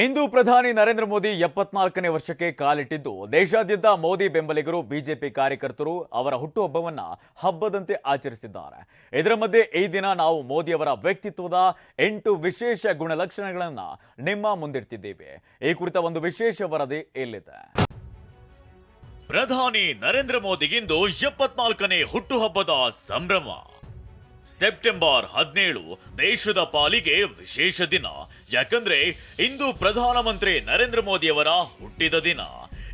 ಇಂದು ಪ್ರಧಾನಿ ನರೇಂದ್ರ ಮೋದಿ 74ನೇ ವರ್ಷಕ್ಕೆ ಕಾಲಿಟ್ಟಿದ್ದು ದೇಶಾದ್ಯಂತ ಮೋದಿ ಬೆಂಬಲಿಗರು ಬಿಜೆಪಿ ಕಾರ್ಯಕರ್ತರು ಅವರ ಹುಟ್ಟುಹಬ್ಬವನ್ನ ಹಬ್ಬದಂತೆ ಆಚರಿಸಿದ್ದಾರೆ. ಇದರ ಮಧ್ಯೆ ಈ ದಿನ ನಾವು ಮೋದಿಯವರ ವ್ಯಕ್ತಿತ್ವದ 8 ವಿಶೇಷ ಗುಣಲಕ್ಷಣಗಳನ್ನು ನಿಮ್ಮ ಮುಂದಿಡ್ತಿದ್ದೇವೆ. ಈ ಕುರಿತ ಒಂದು ವಿಶೇಷ ವರದಿ ಇಲ್ಲಿದೆ. ಪ್ರಧಾನಿ ನರೇಂದ್ರ ಮೋದಿಗಿಂದು 74ನೇ ಹುಟ್ಟುಹಬ್ಬದ ಸಂಭ್ರಮ. ಸೆಪ್ಟೆಂಬರ್ 17 ದೇಶದ ಪಾಲಿಗೆ ವಿಶೇಷ ದಿನ. ಯಾಕಂದ್ರೆ ಇಂದು ಪ್ರಧಾನಮಂತ್ರಿ ನರೇಂದ್ರ ಮೋದಿಯವರ ಹುಟ್ಟಿದ ದಿನ.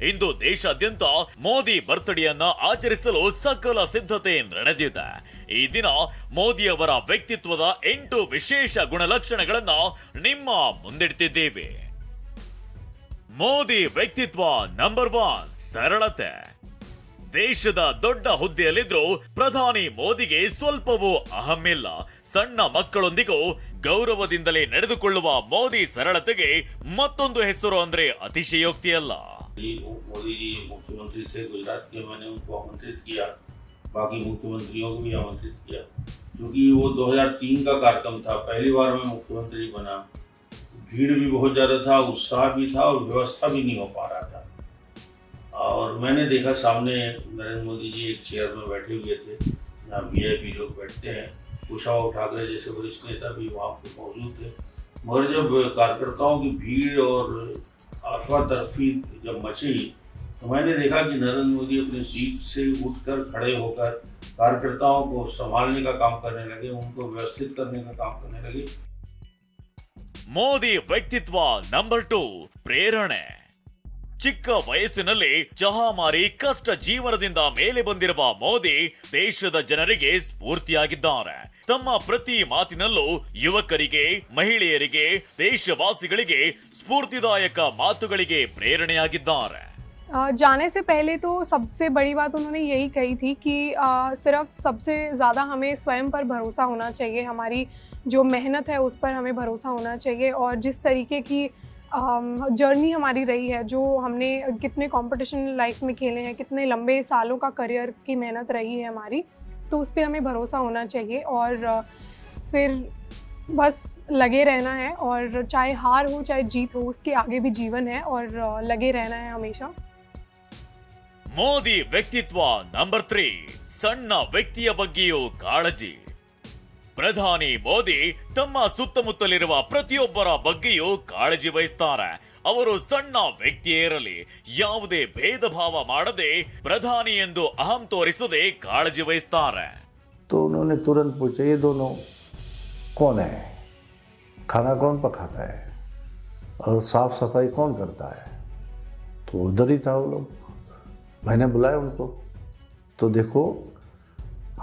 ಇಂದು ದೇಶಾದ್ಯಂತ ಮೋದಿ ಬರ್ತ್ಡೇಯನ್ನ ಆಚರಿಸಲು ಸಕಲ ಸಿದ್ಧತೆ ನಡೆದಿದೆ. ಈ ದಿನ ಮೋದಿಯವರ ವ್ಯಕ್ತಿತ್ವದ 8 ವಿಶೇಷ ಗುಣಲಕ್ಷಣಗಳನ್ನ ನಿಮ್ಮ ಮುಂದಿಡ್ತಿದ್ದೇವೆ. ಮೋದಿ ವ್ಯಕ್ತಿತ್ವ ನಂಬರ್ 1, ಸರಳತೆ. ದೇಶದ ದೊಡ್ಡ ಹುದ್ದೆಯಲ್ಲಿದ್ರು ಪ್ರಧಾನಿ ಮೋದಿಗೆ ಸ್ವಲ್ಪವೂ ಅಹಮಿಲ್ಲ. ಸಣ್ಣ ಮಕ್ಕಳೊಂದಿಗೂ ಗೌರವದಿಂದಲೇ ನಡೆದುಕೊಳ್ಳುವ ಮೋದಿ ಸರಳತೆಗೆ ಮತ್ತೊಂದು ಹೆಸರು ಅಂದ್ರೆ ಅತಿಶಯೋಕ್ತಿಯಲ್ಲ. मोदी जी मुख्यमंत्री थे गुजरात के, मैंने उनको आमंत्रित किया, बाकी मुख्यमंत्रियों को भी आमंत्रित किया, क्योंकि वो 2003 का कार्यक्रम था, पहली बार मैं मुख्यमंत्री बना। भीड़ भी बहुत ज़्यादा था, उत्साह भी था और व्यवस्था भी नहीं हो पा रहा था। और मैंने देखा सामने नरेंद्र मोदी जी एक चेयर में बैठे हुए थे, जहाँ वीआईपी लोग बैठते हैं। उद्धव ठाकरे जैसे वरिष्ठ नेता भी वहाँ पे मौजूद थे। मगर जब कार्यकर्ताओं की भीड़ और अफरा तफरी जब मची तो मैंने देखा कि नरेंद्र मोदी अपनी सीट से उठकर खड़े होकर कार्यकर्ताओं को संभालने का काम करने लगे, उनको व्यवस्थित करने का काम करने लगे। ಮೋದಿ ವ್ಯಕ್ತಿತ್ವ ನಂಬರ್ 2, ಪ್ರೇರಣೆ. ಚಿಕ್ಕ ವಯಸ್ಸಿನಲ್ಲಿ ಚಹಾ ಮಾರಿ ಕಷ್ಟ ಜೀವನದಿಂದ ಮೇಲೆ ಬಂದಿರುವ ಮೋದಿ ದೇಶದ ಜನರಿಗೆ ಸ್ಫೂರ್ತಿಯಾಗಿದ್ದಾರೆ. ತಮ್ಮ ಪ್ರತಿ ಮಾತಿನಲ್ಲೂ ಯುವಕರಿಗೆ, ಮಹಿಳೆಯರಿಗೆ, ದೇಶವಾಸಿಗಳಿಗೆ ಸ್ಫೂರ್ತಿದಾಯಕ ಮಾತುಗಳಿಗೆ ಪ್ರೇರಣೆಯಾಗಿದ್ದಾರೆ. जाने से पहले तो सबसे बड़ी बात उन्होंने यही कही थी कि सिर्फ सबसे ज़्यादा हमें स्वयं पर भरोसा होना चाहिए, हमारी जो मेहनत है उस पर हमें भरोसा होना चाहिए। और जिस तरीके की जर्नी हमारी रही है, जो हमने कितने कंपटीशन लाइफ में खेले हैं, कितने लंबे सालों का करियर की मेहनत रही है हमारी, तो उस पर हमें भरोसा होना चाहिए। और फिर बस लगे रहना है, और चाहे हार हो चाहे जीत हो, उसके आगे भी जीवन है और लगे रहना है हमेशा। ಮೋದಿ ವ್ಯಕ್ತಿತ್ವ ನಂಬರ್ 3, ಸಣ್ಣ ವ್ಯಕ್ತಿಯ ಬಗ್ಗೆಯೂ ಕಾಳಜಿ. ಪ್ರಧಾನಿ ಮೋದಿ ತಮ್ಮ ಸುತ್ತಮುತ್ತಲಿರುವ ಪ್ರತಿಯೊಬ್ಬರ ಬಗ್ಗೆಯೂ ಕಾಳಜಿ ವಹಿಸ್ತಾರೆ. ಅವರು ಸಣ್ಣ ವ್ಯಕ್ತಿಯೇ ಇರಲಿ, ಯಾವುದೇ ಭೇದ ಭಾವ ಮಾಡದೆ ಪ್ರಧಾನಿ ಎಂದು ಅಹಂ ತೋರಿಸದೆ ಕಾಳಜಿ ವಹಿಸ್ತಾರೆ. तो उन्होंने तुरंत पूछा, ये दोनों कौन है, खाना कौन पकाता है और साफ सफाई कौन करता है? तो उधर ही था वो लोग। मैंने बुलाया उनको, तो देखो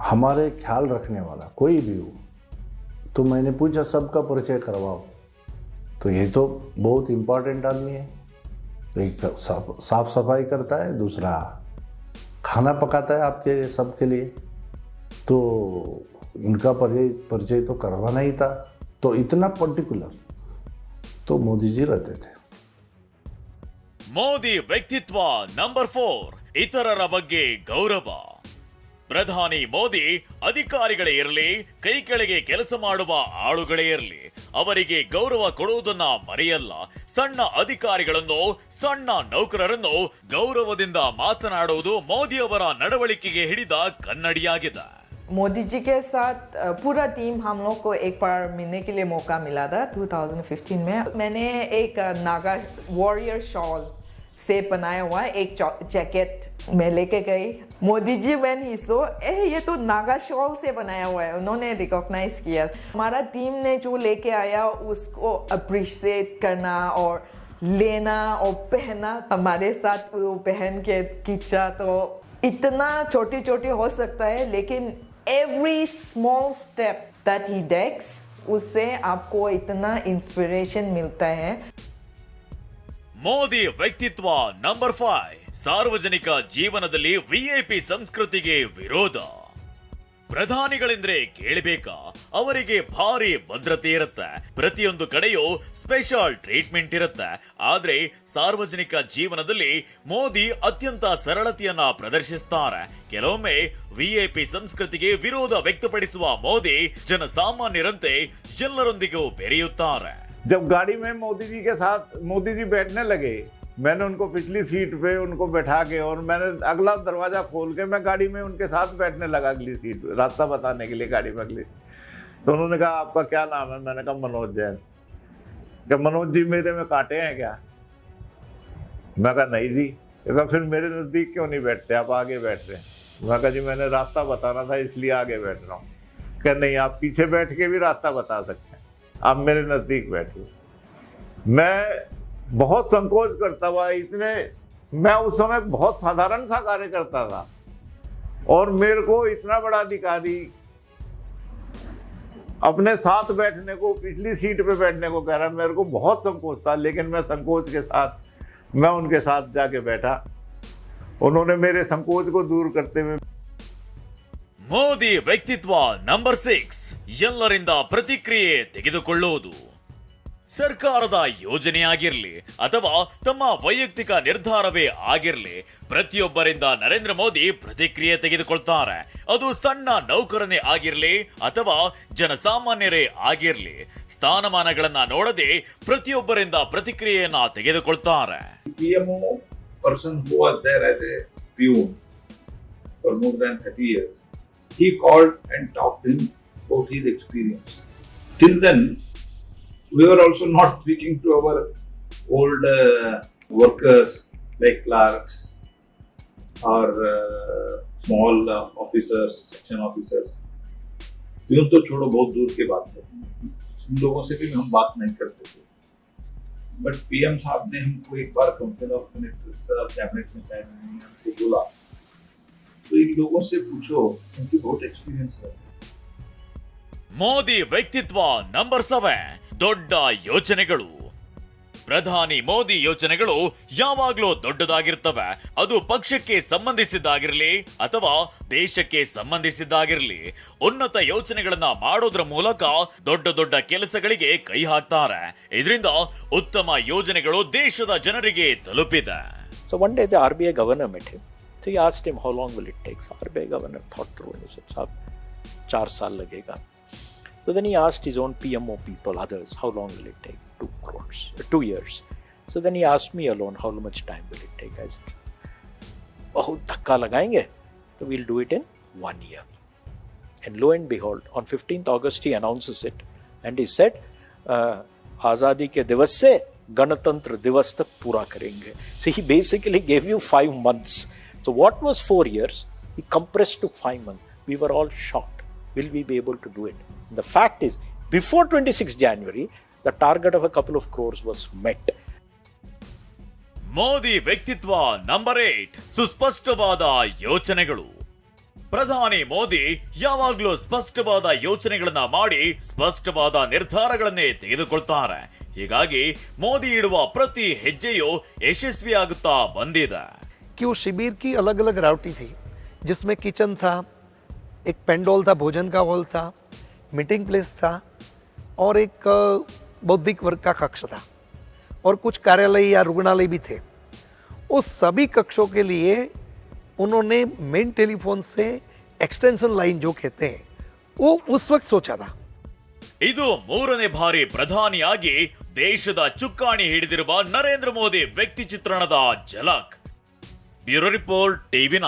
हमारे ख्याल रखने वाला कोई भी हो, तो मैंने पूछा सबका परिचय करवाओ। तो ये तो बहुत इम्पोर्टेंट आदमी है, एक साफ सफाई करता है, दूसरा खाना पकाता है आपके सबके लिए, तो उनका परिचय तो करवाना ही था। तो इतना पर्टिकुलर तो मोदी जी रहते थे। ಮೋದಿ ವ್ಯಕ್ತಿತ್ವ ನಂಬರ್ 4, ಇತರರ ಬಗ್ಗೆ ಗೌರವ. ಪ್ರಧಾನಿ ಮೋದಿ ಅಧಿಕಾರಿಗಳೇ ಇರಲಿ, ಕೈ ಕೆಳಗೆ ಕೆಲಸ ಮಾಡುವ ಆಳುಗಳೇ ಇರಲಿ, ಅವರಿಗೆ ಗೌರವ ಕೊಡುವುದನ್ನ ಮರೆಯಲ್ಲ. ಸಣ್ಣ ಅಧಿಕಾರಿಗಳನ್ನು, ಸಣ್ಣ ನೌಕರರನ್ನು ಗೌರವದಿಂದ ಮಾತನಾಡುವುದು ಮೋದಿಯವರ ನಡವಳಿಕೆಗೆ ಹಿಡಿದ ಕನ್ನಡಿಯಾಗಿದೆ. मोदी जी के साथ पूरा टीम हम लोग को एक बार मिलने के लिए मौका मिला था 2015 में। मैंने एक नागा वॉरियर शॉल से बनाया हुआ एक जैकेट मैं लेके गई। मोदी जी व्हेन ही सो ये तो नागा शॉल से बनाया हुआ है, उन्होंने रिकॉग्नाइज किया। हमारा टीम ने जो लेके आया उसको अप्रिशिएट करना और लेना और पहना, हमारे साथ वो पहन के खींचा। तो इतना छोटी छोटी हो सकता है, लेकिन every small step that he takes, उससे आपको इतना इंस्पिरेशन मिलता है। ಮೋದಿ ವ್ಯಕ್ತಿತ್ವ ನಂಬರ್ 5, ಸಾರ್ವಜನಿಕ ಜೀವನದಲ್ಲಿ ವಿಐಪಿ ಸಂಸ್ಕೃತಿಗೆ ವಿರೋಧ. ಪ್ರಧಾನಿಗಳೆಂದ್ರೆ ಕೇಳಬೇಕಾ, ಅವರಿಗೆ ಭಾರಿ ಭದ್ರತೆ ಇರುತ್ತೆ, ಪ್ರತಿಯೊಂದು ಕಡೆಯೂ ಸ್ಪೆಷಲ್ ಟ್ರೀಟ್ಮೆಂಟ್ ಇರುತ್ತೆ. ಆದ್ರೆ ಸಾರ್ವಜನಿಕ ಜೀವನದಲ್ಲಿ ಮೋದಿ ಅತ್ಯಂತ ಸರಳತೆಯನ್ನ ಪ್ರದರ್ಶಿಸ್ತಾರೆ. ಕೆಲವೊಮ್ಮೆ ವಿಐಪಿ ಸಂಸ್ಕೃತಿಗೆ ವಿರೋಧ ವ್ಯಕ್ತಪಡಿಸುವ ಮೋದಿ ಜನಸಾಮಾನ್ಯರಂತೆ ಎಲ್ಲರೊಂದಿಗೂ ಬೆರೆಯುತ್ತಾರೆ. जब गाड़ी में मोदी जी के साथ मोदी जी बैठने लगे, मैंने उनको पिछली सीट पे उनको बैठा के और मैंने अगला दरवाजा खोल के मैं गाड़ी में उनके साथ बैठने लगा अगली सीट पे, रास्ता बताने के लिए गाड़ी में अगली। तो उन्होंने कहा आपका क्या नाम है? मैंने कहा मनोज जैन। क्या मनोज जी मेरे में कांटे हैं क्या? मैं कहा नहीं जी। कहा फिर मेरे नज़दीक क्यों नहीं बैठते, आप आगे बैठ रहे हैं? मैं कहा जी मैंने रास्ता बताना था इसलिए आगे बैठ रहा हूँ। क्या नहीं, आप पीछे बैठ के भी रास्ता बता सकते हैं, आप मेरे नज़दीक बैठिए। मैं बहुत संकोच करता हुआ मैं उस समय बहुत साधारण सा कार्य करता था और मेरे को इतना बड़ा अधिकारी अपने साथ बैठने को, पिछली सीट पे बैठने को कह रहा है। मेरे को बहुत संकोच था, लेकिन मैं संकोच के साथ मैं उनके साथ जाके बैठा। उन्होंने मेरे संकोच को दूर करते हुए ಮೋದಿ ವ್ಯಕ್ತಿತ್ವ ನಂಬರ್ 6 ಎಲ್ಲರಿಂದ ಪ್ರತಿಕ್ರಿಯೆ ತೆಗೆದುಕೊಳ್ಳುವುದು. ಸರ್ಕಾರದ ಯೋಜನೆಯಾಗಿರಲಿ ಅಥವಾ ತಮ್ಮ ವೈಯಕ್ತಿಕ ನಿರ್ಧಾರವೇ ಆಗಿರಲಿ, ಪ್ರತಿಯೊಬ್ಬರಿಂದ ನರೇಂದ್ರ ಮೋದಿ ಪ್ರತಿಕ್ರಿಯೆ ತೆಗೆದುಕೊಳ್ತಾರೆ. ಅದು ಸಣ್ಣ ನೌಕರನೇ ಆಗಿರಲಿ ಅಥವಾ ಜನಸಾಮಾನ್ಯರೇ ಆಗಿರಲಿ, ಸ್ಥಾನಮಾನಗಳನ್ನ ನೋಡದೆ ಪ್ರತಿಯೊಬ್ಬರಿಂದ ಪ್ರತಿಕ್ರಿಯೆಯನ್ನ ತೆಗೆದುಕೊಳ್ತಾರೆ. PMO person who was there as a peon for more than 30 years, he called and talked to him about his experience. Till then, we were also not speaking to our old workers like clerks or small officers, section officers. Peon तो छोड़ो, बहुत दूर की बात है, उन लोगों से भी हम बात नहीं करते थे. बट पीएम साहब ने हमको एक bar council of ministers cabinet में शायद हमको बोला, तो इन लोगों से पूछो, उनकी बहुत एक्सपीरियंस है. ಮೋದಿ ವ್ಯಕ್ತಿತ್ವ ನಂಬರ್ 7 ದೊಡ್ಡ ಯೋಚನೆಗಳು. ಪ್ರಧಾನಿ ಮೋದಿ ಯೋಚನೆಗಳು ಯಾವಾಗ್ಲೂ ದೊಡ್ಡದಾಗಿರ್ತವೆ. ಅದು ಪಕ್ಷಕ್ಕೆ ಸಂಬಂಧಿಸಿದ್ದಾಗಿರಲಿ ಅಥವಾ ದೇಶಕ್ಕೆ ಸಂಬಂಧಿಸಿದ್ದಾಗಿರಲಿ, ಉನ್ನತ ಯೋಚನೆಗಳನ್ನ ಮಾಡೋದ್ರ ಮೂಲಕ ದೊಡ್ಡ ದೊಡ್ಡ ಕೆಲಸಗಳಿಗೆ ಕೈ ಹಾಕ್ತಾರೆ. ಇದರಿಂದ ಉತ್ತಮ ಯೋಜನೆಗಳು ದೇಶದ ಜನರಿಗೆ ತಲುಪಿದೆ. So one day the RBI governor met him. So he asked him, how long will it take? So RBI governor thought through and he said, "Sahab, 4 साल लगेगा." So then he asked his own PMO people, others, how long will it take? 2 years. So then he asked me alone, how much time will it take? I said, बहुत धक्का लगाएंगे, so we'll do it in 1 year. And lo and behold, on 15th August he announces it and he said, आज़ादी के दिवस से गणतंत्र दिवस तक पूरा करेंगे. So he basically gave you 5 months. So what was 4 years, he compressed to 5 months. We were all shocked. Will we be able to do it? The fact is, before 26 January, the target of a couple of crores was met. Modi ವ್ಯಕ್ತಿತ್ವ number 8 ಸುಸ್ಪಷ್ಟವಾದ ಯೋಚನೆಗಳು. ಪ್ರಧಾನಿ ಮೋದಿ ಯಾವಾಗ್ಲೂ ಸ್ಪಷ್ಟವಾದ ಯೋಚನೆಗಳನ್ನ ಮಾಡಿ ಸ್ಪಷ್ಟವಾದ ನಿರ್ಧಾರಗಳನ್ನೇ ತೆಗೆದುಕೊಳ್ತಾರೆ. ಹೀಗಾಗಿ ಮೋದಿ ಇಡುವ ಪ್ರತಿ ಹೆಜ್ಜೆಯೂ ಯಶಸ್ವಿಯಾಗುತ್ತಾ ಬಂದಿದೆ. कि वो शिविर की अलग अलग राउटी थी, जिसमें किचन था, एक पेंडोल था, भोजन का हॉल था, मीटिंग प्लेस था और एक बौद्धिक वर्ग का कक्ष था और कुछ कार्यालय या रुग्णालय भी थे. उस सभी कक्षों के लिए उन्होंने मेन टेलीफोन से एक्सटेंशन लाइन जो कहते हैं वो उस वक्त सोचा था. ಇದು 3ನೇ ಬಾರಿ ಪ್ರಧಾನಿಯಾಗಿ ದೇಶದ ಚುಕ್ಕಾಣಿ ಹಿಡಿದಿರುವ ನರೇಂದ್ರ ಮೋದಿ ವ್ಯಕ್ತಿ ಚಿತ್ರಣದ ಝಲಕ್. Bureau report, TV9.